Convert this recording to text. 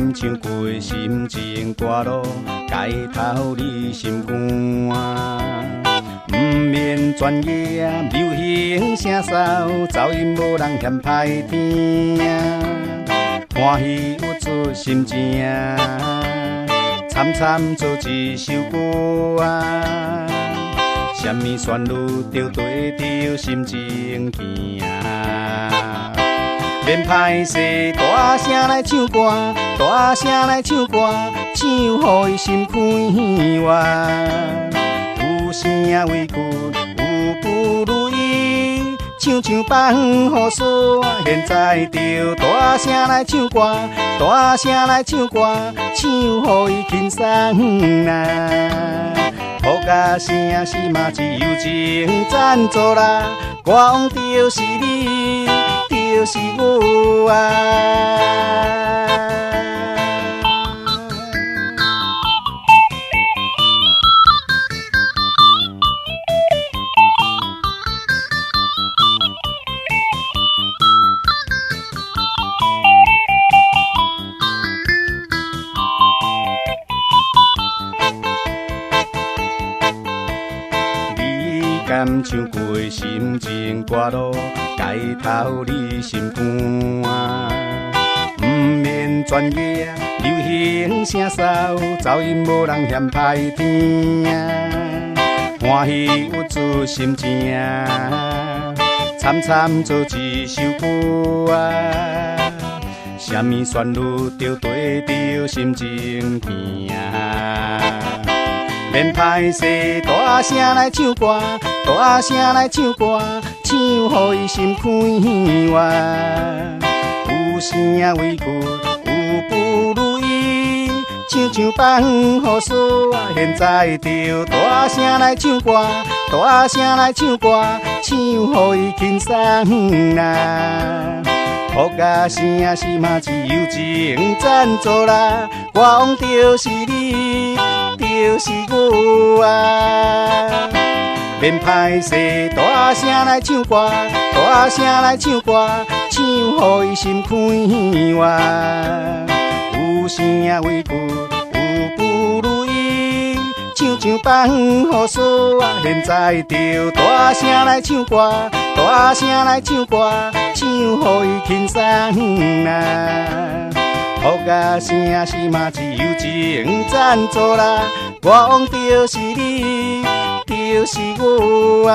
甘唱过心情歌路，解透你心肝。不免专业流行声骚，噪音无人嫌歹听。欢喜有出心情，惨惨做一首歌啊。什么旋律着对着心情行？免歹势，大声来唱歌，大声来唱歌，唱予伊心开怀。有声委屈，有不如意，唱唱放好煞。现在着大声来唱歌，大声来唱歌，唱予伊轻松啦。好甲声是嘛是友情赞助啦，歌王就是你，就是我啊。甘唱过心情歌路，解透你心肝。不免专业流行声骚，噪音无人嫌歹听。欢喜有出心情，惨惨做一首歌啊。什么旋律着对着心情行？免歹势，大声来唱歌，大声来唱歌，唱予伊心开怀。有声委屈，有不如意，唱唱放予煞。现在着大声来唱歌，大声来唱歌，唱予伊轻松啦。好甲声是嘛是友情赞助啦，歌王就是你，就是我啊。免歹势，大声来唱歌，大声来唱歌，唱予伊心开怀。有声委屈，有不如意，唱唱放予煞。现在着大声来唱歌，大声来唱歌，唱予伊轻松啦。好甲声是嘛是友情赞助啦，歌王就是你，就是我啊。